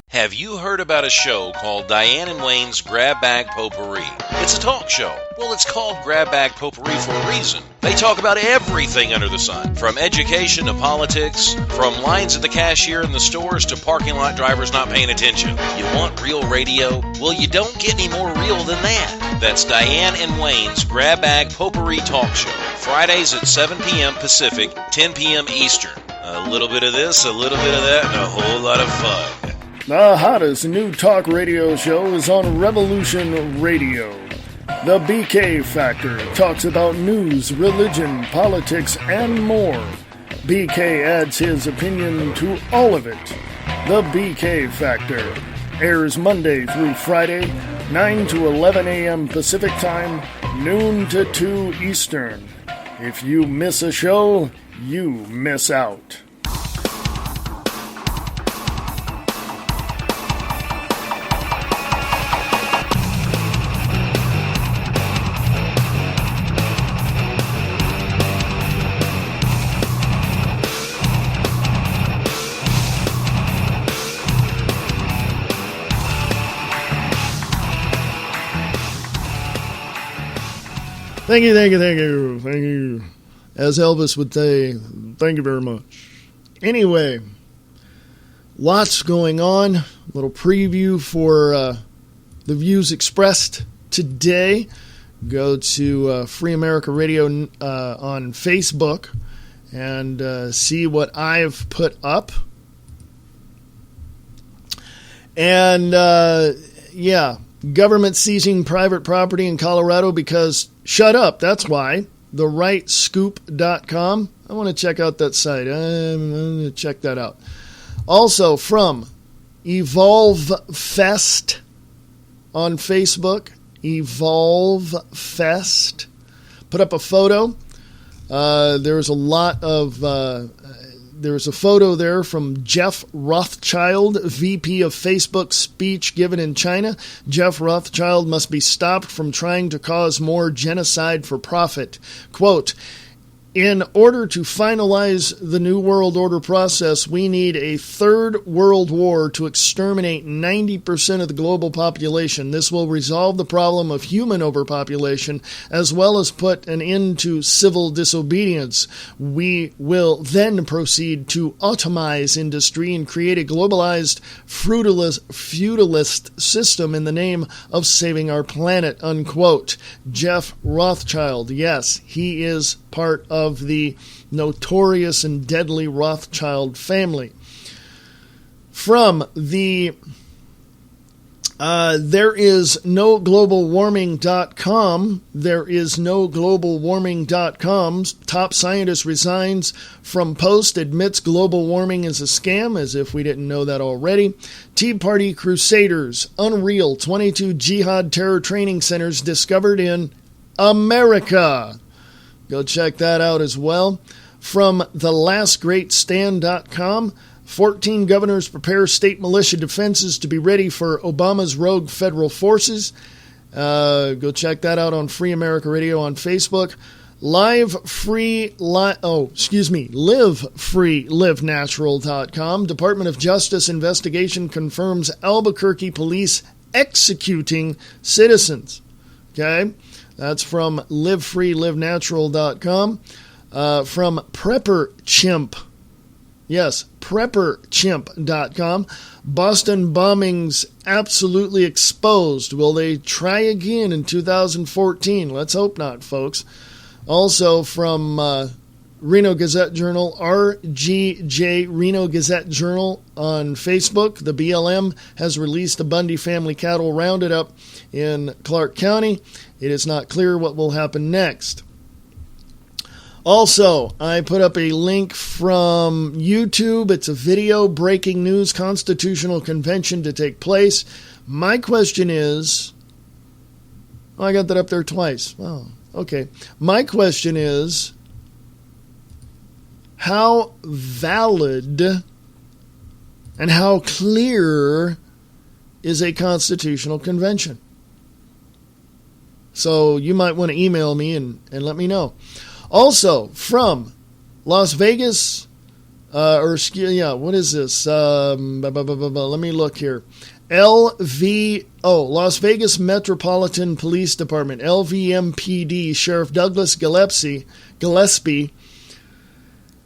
Have you heard about a show called Diane and Wayne's Grab Bag Potpourri? It's a talk show. Well, it's called Grab Bag Potpourri for a reason. They talk about everything under the sun, from education to politics, from lines at the cashier in the stores to parking lot drivers not paying attention. You want real radio? Well, you don't get any more real than that. That's Diane and Wayne's Grab Bag Potpourri talk show. Fridays at 7 p.m. Pacific, 10 p.m. Eastern. A little bit of this, a little bit of that, and a whole lot of fun. The hottest new talk radio show is on Revolution Radio. The BK Factor talks about news, religion, politics, and more. BK adds his opinion to all of it. The BK Factor airs Monday through Friday, 9 to 11 a.m. Pacific Time, noon to 2 Eastern. If you miss a show, you miss out. Thank you, thank you, thank you, thank you. As Elvis would say, thank you very much. Anyway, lots going on. A little preview for the views expressed today. Go to Free America Radio on Facebook and see what I've put up. And, yeah, government seizing private property in Colorado because... Shut up, that's why. TheRightScoop.com. I want to check out that site. I'm going to check that out. Also from Evolve Fest on Facebook. Evolve Fest. Put up a photo. There's a photo there from Jeff Rothschild, VP of Facebook speech given in China. Jeff Rothschild must be stopped from trying to cause more genocide for profit. Quote, in order to finalize the New World Order process, we need a third world war to exterminate 90% of the global population. This will resolve the problem of human overpopulation as well as put an end to civil disobedience. We will then proceed to automize industry and create a globalized feudalist system in the name of saving our planet, unquote. Jeff Rothschild, yes, he is part of the notorious and deadly Rothschild family. From the there is no globalwarming.com. There is no globalwarming.com. Top scientist resigns from post, admits global warming is a scam, as if we didn't know that already. Tea Party Crusaders, Unreal, 22 jihad terror training centers discovered in America. Go check that out as well. From thelastgreatstand.com, 14 governors prepare state militia defenses to be ready for Obama's rogue federal forces. Go check that out on Free America Radio on Facebook. LiveFreeLiveNatural.com. Department of Justice investigation confirms Albuquerque police executing citizens. Okay? That's from LiveFreeLiveNatural.com. From PrepperChimp. Yes, PrepperChimp.com. Boston bombings absolutely exposed. Will they try again in 2014? Let's hope not, folks. Also from Reno Gazette Journal, RGJ Reno Gazette Journal on Facebook. The BLM has released the Bundy family cattle rounded up in Clark County. It is not clear what will happen next. Also, I put up a link from YouTube. It's a video, breaking news, constitutional convention to take place. My question is, I got that up there twice. Oh, okay. My question is, how valid And how clear is a constitutional convention? So you might want to email me and let me know. Also, from Las Vegas, what is this? Let me look here. Las Vegas Metropolitan Police Department, LVMPD, Sheriff Douglas Gillespie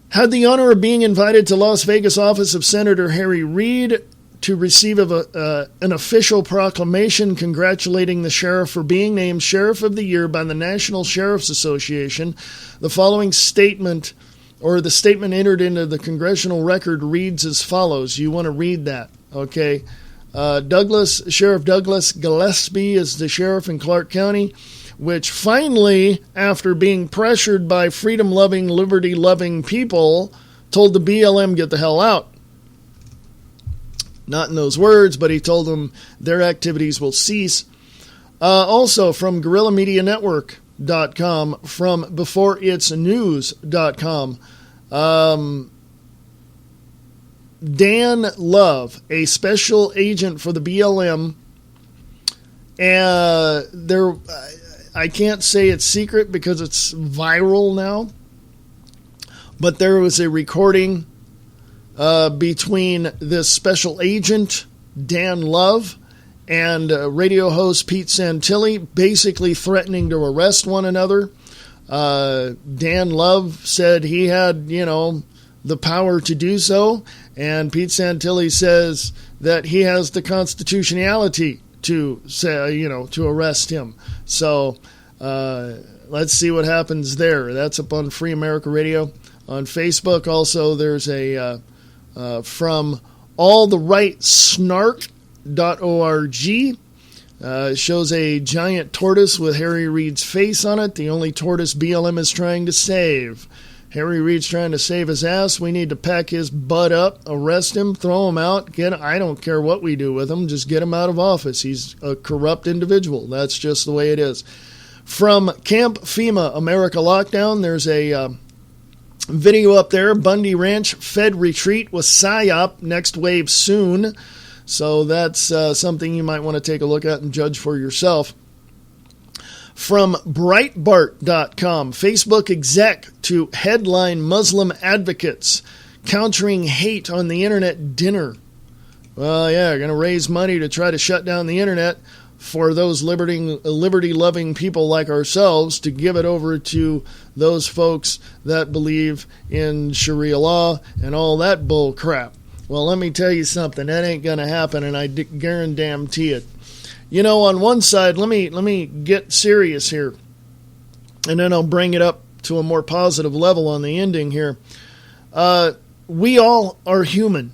had the honor of being invited to Las Vegas office of Senator Harry Reid to receive an official proclamation congratulating the sheriff for being named Sheriff of the Year by the National Sheriff's Association. The following statement, or the statement entered into the congressional record, reads as follows. You want to read that, okay? Sheriff Douglas Gillespie is the sheriff in Clark County, which finally, after being pressured by freedom-loving, liberty-loving people, told the BLM, get the hell out. Not in those words, but he told them their activities will cease. Also, from GuerrillaMediaNetwork.com, from BeforeIt'sNews.com, Dan Love, a special agent for the BLM, I can't say it's secret because it's viral now, but there was a recording between this special agent, Dan Love, and radio host Pete Santilli, basically threatening to arrest one another. Dan Love said he had, the power to do so, and Pete Santilli says that he has the constitutionality to say, to arrest him. So let's see what happens there. That's up on Free America Radio. On Facebook, also, there's a from alltherightsnark.org. Shows a giant tortoise with Harry Reid's face on it, the only tortoise BLM is trying to save. Harry Reid's trying to save his ass. We need to pack his butt up, arrest him, throw him out. I don't care what we do with him, just get him out of office. He's a corrupt individual. That's just the way it is. From Camp FEMA America Lockdown, there's a video up there. Bundy Ranch Fed retreat with PSYOP, next wave soon. So that's something you might want to take a look at and judge for yourself. From Breitbart.com, Facebook exec to headline Muslim advocates countering hate on the internet dinner. Well, yeah, going to raise money to try to shut down the internet for those liberty-loving people like ourselves, to give it over to those folks that believe in Sharia law and all that bull crap. Well, let me tell you something. That ain't going to happen, and I guarantee it. On one side, let me get serious here, and then I'll bring it up to a more positive level on the ending here. We all are human.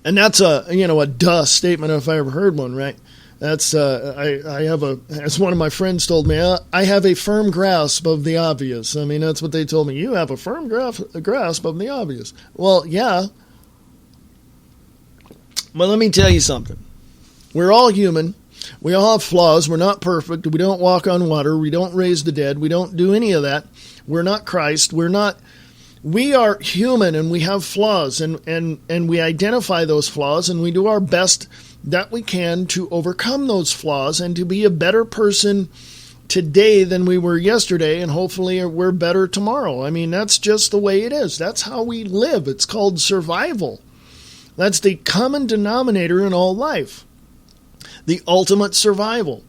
And that's a duh statement if I ever heard one, right? That's as one of my friends told me, I have a firm grasp of the obvious. I mean, that's what they told me. You have a firm grasp of the obvious. Well, yeah. But let me tell you something. We're all human. We all have flaws. We're not perfect. We don't walk on water. We don't raise the dead. We don't do any of that. We're not Christ. We are human, and we have flaws, and we identify those flaws, and we do our best that we can to overcome those flaws and to be a better person today than we were yesterday, and hopefully we're better tomorrow. I mean, that's just the way it is. That's how we live. It's called survival. That's the common denominator in all life. The ultimate survival.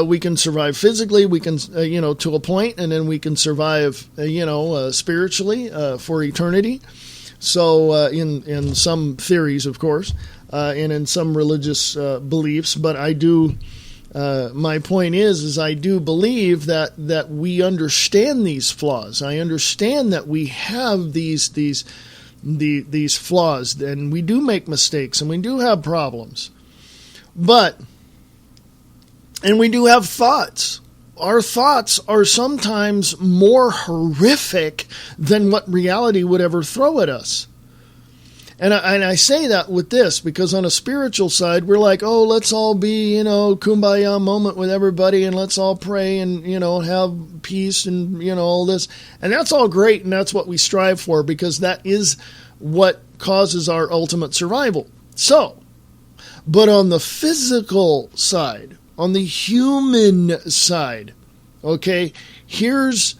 We can survive physically, we can, to a point, and then we can survive, spiritually for eternity. So in some theories, of course, and in some religious beliefs, but I do, my point is I do believe that we understand these flaws. I understand that we have these flaws, and we do make mistakes, and we do have problems. And we do have thoughts. Our thoughts are sometimes more horrific than what reality would ever throw at us. And I say that with this because on a spiritual side, we're like, oh, let's all be, kumbaya moment with everybody, and let's all pray and, have peace and, all this. And that's all great, and that's what we strive for, because that is what causes our ultimate survival. So, but on the physical side, on the human side, okay, here's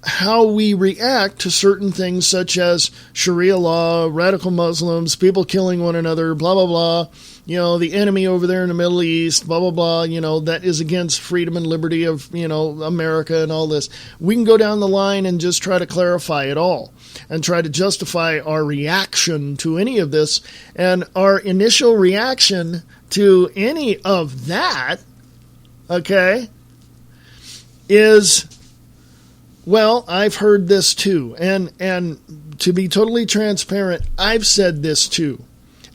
how we react to certain things such as Sharia law, radical Muslims, people killing one another, blah, blah, blah. The enemy over there in the Middle East, blah, blah, blah, that is against freedom and liberty of, America and all this. We can go down the line and just try to clarify it all and try to justify our reaction to any of this. And our initial reaction to any of that, okay, is, well, I've heard this too. And to be totally transparent, I've said this too.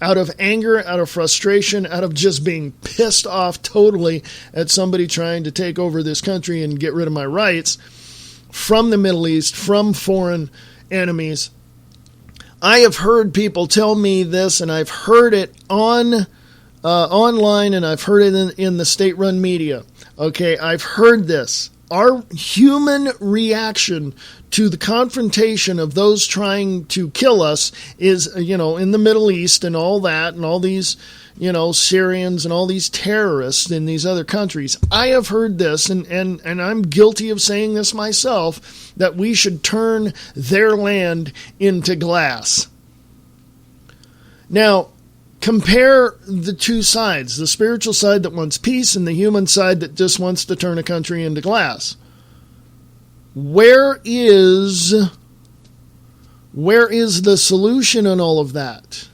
Out of anger, out of frustration, out of just being pissed off totally at somebody trying to take over this country and get rid of my rights from the Middle East, from foreign enemies. I have heard people tell me this, and I've heard it online, and I've heard it in the state-run media. Okay, I've heard this. Our human reaction to the confrontation of those trying to kill us is, in the Middle East and all that, and all these, Syrians and all these terrorists in these other countries. I have heard this, and I'm guilty of saying this myself, that we should turn their land into glass. Now, compare the two sides, the spiritual side that wants peace and the human side that just wants to turn a country into glass. Where is the solution in all of that?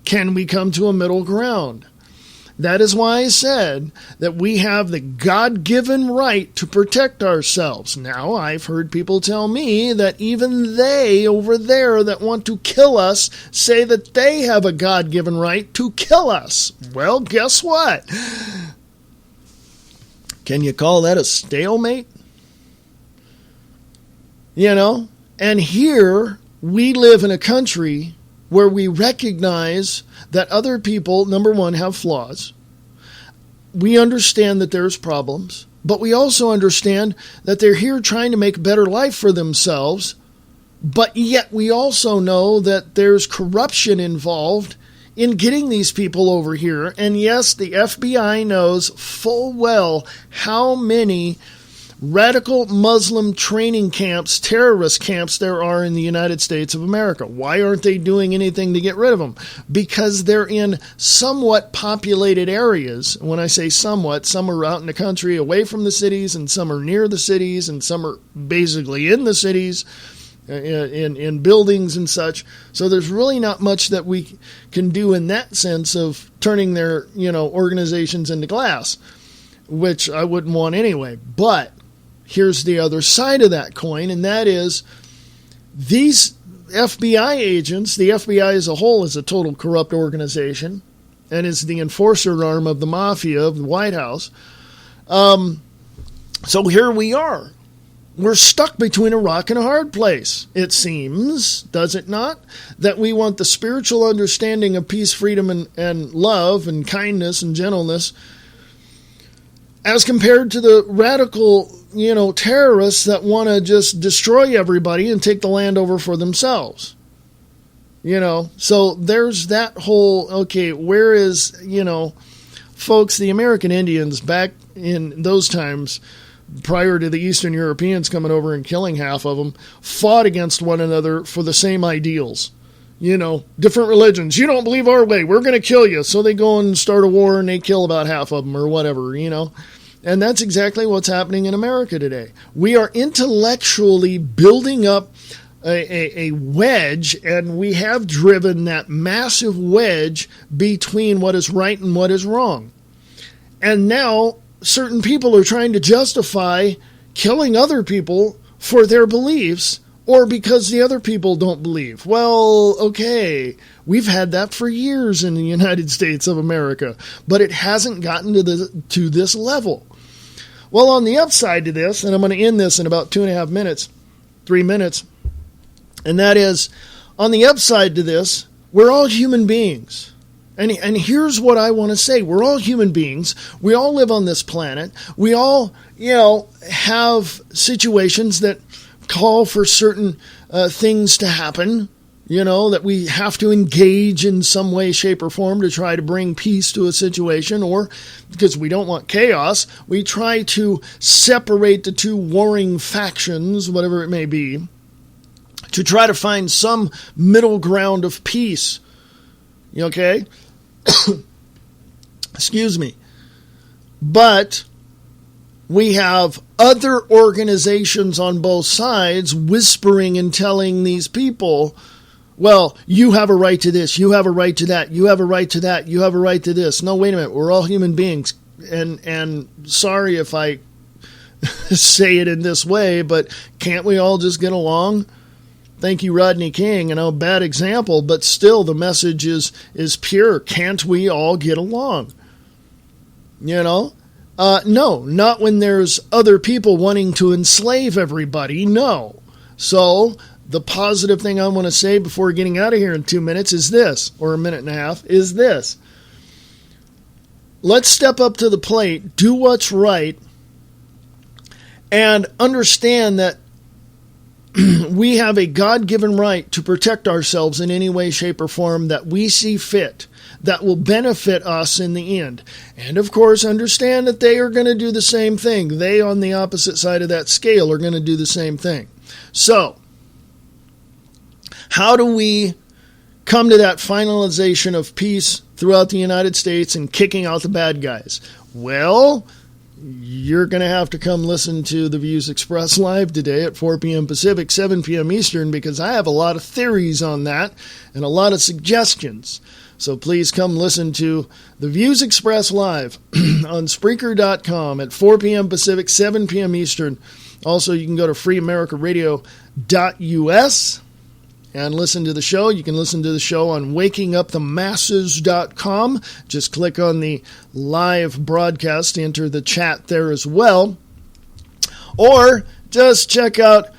Can we come to a middle ground? That is why I said that we have the God-given right to protect ourselves. Now, I've heard people tell me that even they over there that want to kill us say that they have a God-given right to kill us. Well, guess what? Can you call that a stalemate? And here we live in a country where we recognize that other people, number one, have flaws. We understand that there's problems, but we also understand that they're here trying to make a better life for themselves, but yet we also know that there's corruption involved in getting these people over here. And yes, the FBI knows full well how many radical Muslim training camps, terrorist camps there are in the United States of America. Why aren't they doing anything to get rid of them? Because they're in somewhat populated areas. When I say somewhat, some are out in the country away from the cities, and some are near the cities, and some are basically in the cities, in buildings and such. So there's really not much that we can do in that sense of turning their, organizations into glass, which I wouldn't want anyway. But here's the other side of that coin, and that is these FBI agents, the FBI as a whole is a total corrupt organization and is the enforcer arm of the mafia of the White House. So here we are. We're stuck between a rock and a hard place, it seems, does it not? That we want the spiritual understanding of peace, freedom, and love and kindness and gentleness as compared to the radical, terrorists that want to just destroy everybody and take the land over for themselves. So there's that whole, okay, where is, folks, the American Indians back in those times, prior to the Eastern Europeans coming over and killing half of them, fought against one another for the same ideals. Different religions. You don't believe our way, we're going to kill you. So they go and start a war and they kill about half of them or whatever, And that's exactly what's happening in America today. We are intellectually building up a wedge, and we have driven that massive wedge between what is right and what is wrong. And now certain people are trying to justify killing other people for their beliefs or because the other people don't believe. Well, okay, we've had that for years in the United States of America, but it hasn't gotten to this level. Well, on the upside to this, and I'm going to end this in about 3 minutes, and that is, on the upside to this, we're all human beings. And here's what I want to say. We're all human beings. We all live on this planet. We all, have situations that call for certain things to happen. that we have to engage in some way, shape, or form to try to bring peace to a situation, or because we don't want chaos, we try to separate the two warring factions, whatever it may be, to try to find some middle ground of peace. Okay? Excuse me. But we have other organizations on both sides whispering and telling these people, well, you have a right to this, you have a right to that, you have a right to that, you have a right to this. No, wait a minute, we're all human beings. And sorry if I say it in this way, but can't we all just get along? Thank you, Rodney King. Bad example, but still the message is pure. Can't we all get along? No, not when there's other people wanting to enslave everybody. No. So the positive thing I want to say before getting out of here in 2 minutes is this, or a minute and a half, is this. Let's step up to the plate, do what's right, and understand that we have a God-given right to protect ourselves in any way, shape, or form that we see fit, that will benefit us in the end. And of course, understand that they are going to do the same thing. They, on the opposite side of that scale, are going to do the same thing. So, how do we come to that finalization of peace throughout the United States and kicking out the bad guys? Well, you're going to have to come listen to the Views Expressed live today at 4 p.m. Pacific, 7 p.m. Eastern, because I have a lot of theories on that and a lot of suggestions. So please come listen to the Views Expressed live on Spreaker.com at 4 p.m. Pacific, 7 p.m. Eastern. Also, you can go to freeamericaradio.us and listen to the show. You can listen to the show on wakingupthemasses.com. Just click on the live broadcast to enter the chat there as well. Or just check out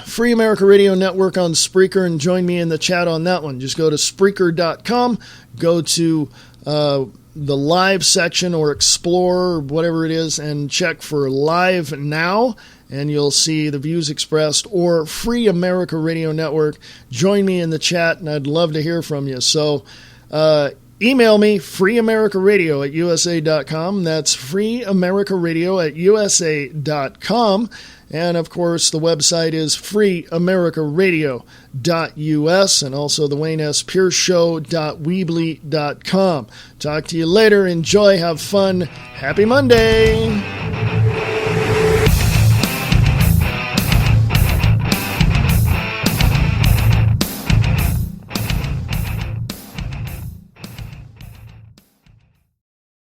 Free America Radio Network on Spreaker and join me in the chat on that one. Just go to Spreaker.com, go to the live section or explore or whatever it is and check for Live Now. And you'll see the Views Expressed or Free America Radio Network. Join me in the chat, and I'd love to hear from you. So email me, freeamericaradio@usa.com. That's freeamericaradio@usa.com. And, of course, the website is freeamericaradio.us and also the WayneSPierceShow.weebly.com. Talk to you later. Enjoy. Have fun. Happy Monday.